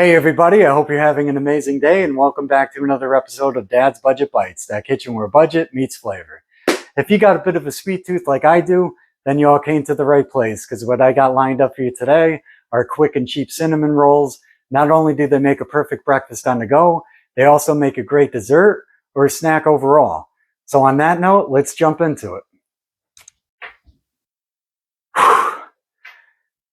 Hey everybody, I hope you're having an amazing day and welcome back to another episode of Dad's Budget Bites, that kitchen where budget meets flavor. If you got a bit of a sweet tooth like I do, then you all came to the right place, because what I got lined up for you today are quick and cheap cinnamon rolls. Not only do they make a perfect breakfast on the go, they also make a great dessert or a snack overall. So on that note, let's jump into it.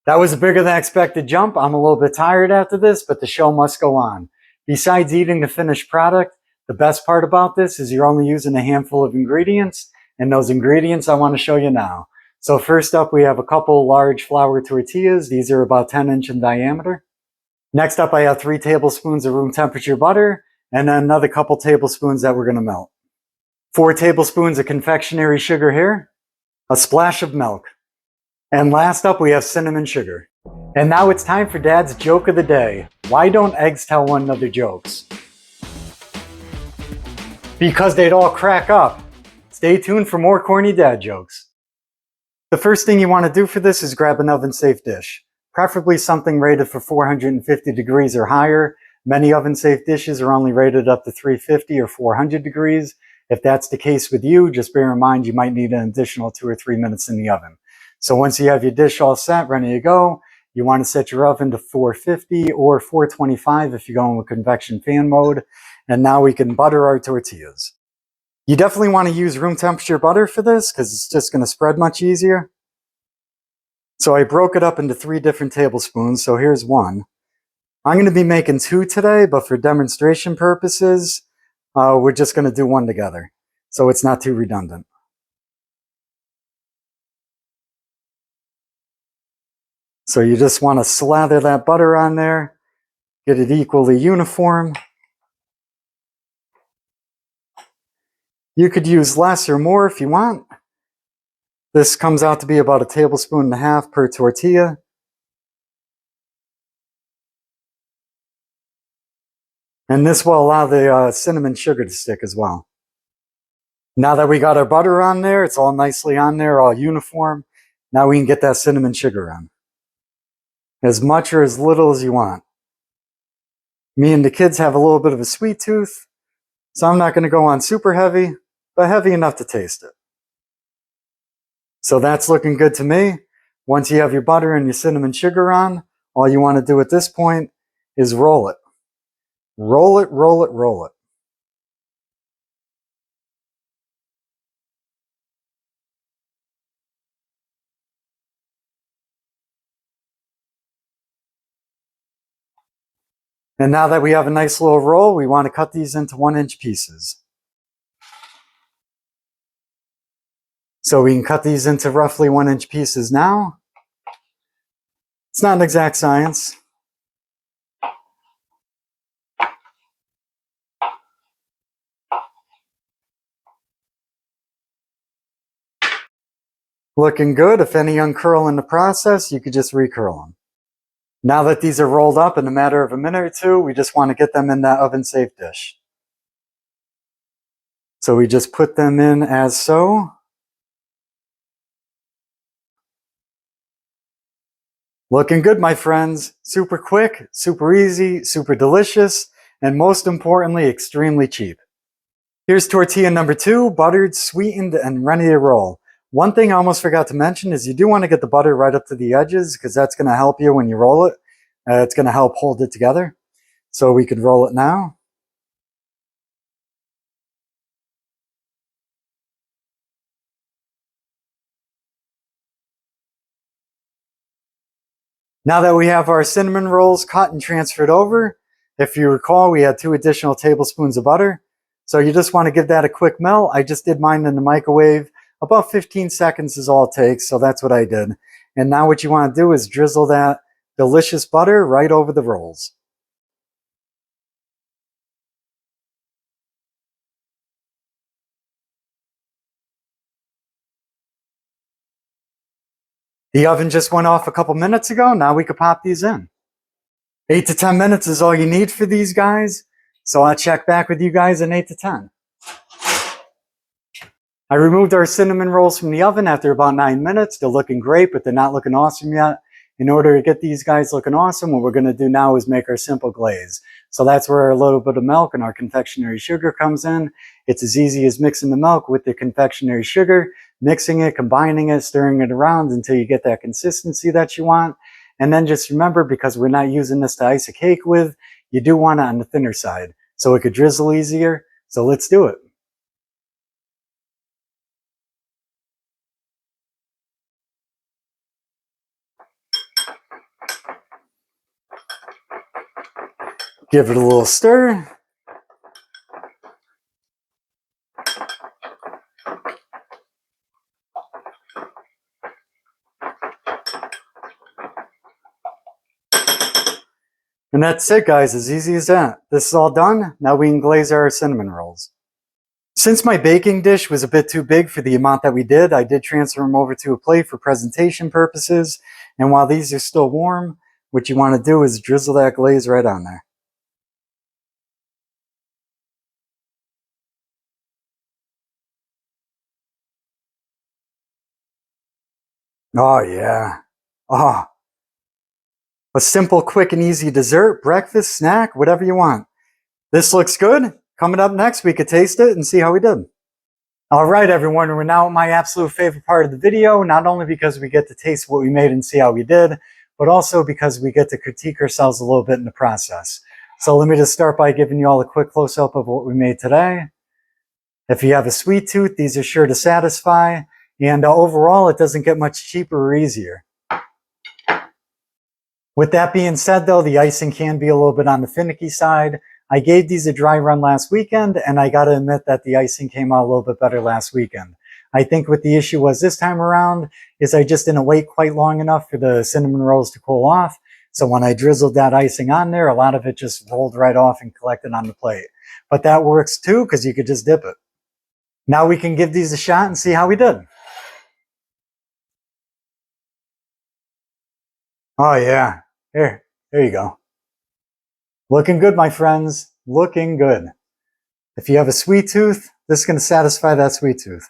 That was a bigger than expected jump. I'm a little bit tired after this, but the show must go on. Besides eating the finished product, the best part about this is you're only using a handful of ingredients, and those ingredients I want to show you now. So first up, we have a couple large flour tortillas. These are about 10-inch in diameter. Next up, I have 3 tablespoons of room temperature butter, and then another couple tablespoons that we're going to melt. 4 tablespoons of confectionery sugar here, a splash of milk. And last up, we have cinnamon sugar. And now it's time for Dad's joke of the day. Why don't eggs tell one another jokes? Because they'd all crack up. Stay tuned for more corny dad jokes. The first thing you want to do for this is grab an oven-safe dish. Preferably something rated for 450 degrees or higher. Many oven-safe dishes are only rated up to 350 or 400 degrees. If that's the case with you, just bear in mind you might need an additional 2 or 3 minutes in the oven. So once you have your dish all set, ready to go, you want to set your oven to 450 or 425 if you're going with convection fan mode. And now we can butter our tortillas. You definitely want to use room temperature butter for this because it's just going to spread much easier. So I broke it up into 3 different tablespoons. So here's one. I'm going to be making 2 today, but for demonstration purposes, we're just going to do 1 together. So it's not too redundant. So you just want to slather that butter on there, get it equally uniform. You could use less or more if you want. This comes out to be about 1.5 tablespoons per tortilla. And this will allow the cinnamon sugar to stick as well. Now that we got our butter on there, it's all nicely on there, all uniform. Now we can get that cinnamon sugar on. As much or as little as you want. Me and the kids have a little bit of a sweet tooth, so I'm not going to go on super heavy, but heavy enough to taste it. So that's looking good to me. Once you have your butter and your cinnamon sugar on, all you want to do at this point is roll it. Roll it, roll it, roll it. And now that we have a nice little roll, we want to cut these into 1-inch pieces. So we can cut these into roughly 1-inch pieces now. It's not an exact science. Looking good. If any uncurl in the process, you could just recurl them. Now that these are rolled up in a matter of a minute or 2, we just want to get them in that oven-safe dish. So we just put them in as so. Looking good, my friends. Super quick, super easy, super delicious, and most importantly, extremely cheap. Here's tortilla number 2, buttered, sweetened, and ready to roll. One thing I almost forgot to mention is you do want to get the butter right up to the edges because that's going to help you when you roll it. It's going to help hold it together. So we could roll it now. Now that we have our cinnamon rolls cut and transferred over, if you recall, we had 2 additional tablespoons of butter. So you just want to give that a quick melt. I just did mine in the microwave. About 15 seconds is all it takes, so that's what I did. And now what you want to do is drizzle that delicious butter right over the rolls. The oven just went off a couple minutes ago. Now we could pop these in. 8 to 10 minutes is all you need for these guys. So I'll check back with you guys in 8 to 10. I removed our cinnamon rolls from the oven after about 9 minutes. They're looking great, but they're not looking awesome yet. in order to get these guys looking awesome, what we're going to do now is make our simple glaze. So that's where a little bit of milk and our confectionery sugar comes in. It's as easy as mixing the milk with the confectionery sugar, mixing it, combining it, stirring it around until you get that consistency that you want. And then just remember, because we're not using this to ice a cake with, you do want it on the thinner side so it could drizzle easier. So let's do it. Give it a little stir. And that's it, guys, as easy as that. This is all done. Now we can glaze our cinnamon rolls. Since my baking dish was a bit too big for the amount that we did, I did transfer them over to a plate for presentation purposes. And while these are still warm, what you want to do is drizzle that glaze right on there. Oh, yeah. Oh, a simple, quick, and easy dessert, breakfast, snack, whatever you want. This looks good. Coming up next, we could taste it and see how we did. All right, everyone, we're now at my absolute favorite part of the video, not only because we get to taste what we made and see how we did, but also because we get to critique ourselves a little bit in the process. So let me just start by giving you all a quick close-up of what we made today. If you have a sweet tooth, these are sure to satisfy. And overall, it doesn't get much cheaper or easier. With that being said, though, the icing can be a little bit on the finicky side. I gave these a dry run last weekend, and I gotta admit that the icing came out a little bit better last weekend. I think what the issue was this time around is I just didn't wait quite long enough for the cinnamon rolls to cool off. So when I drizzled that icing on there, a lot of it just rolled right off and collected on the plate. But that works too, because you could just dip it. Now we can give these a shot and see how we did. Oh yeah, there you go. Looking good, my friends, looking good. If you have a sweet tooth, this is going to satisfy that sweet tooth.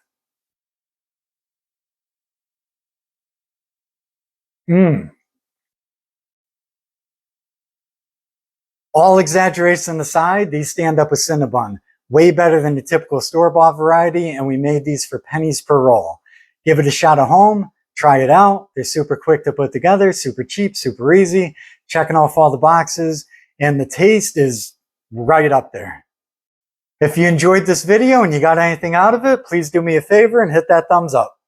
All exaggeration aside, these stand up with Cinnabon. Way better than the typical store-bought variety, and we made these for pennies per roll. Give it a shot at home, try it out. They're super quick to put together, super cheap, super easy, checking off all the boxes, and the taste is right up there. If you enjoyed this video and you got anything out of it, please do me a favor and hit that thumbs up.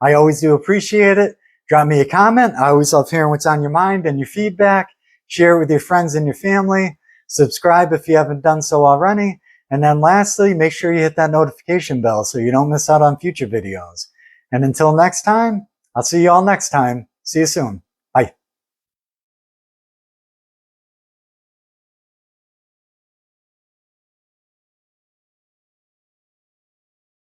I always do appreciate it. Drop me a comment. I always love hearing what's on your mind and your feedback. Share it with your friends and your family. Subscribe if you haven't done so already. And then lastly, make sure you hit that notification bell so you don't miss out on future videos. And until next time, I'll see you all next time. See you soon.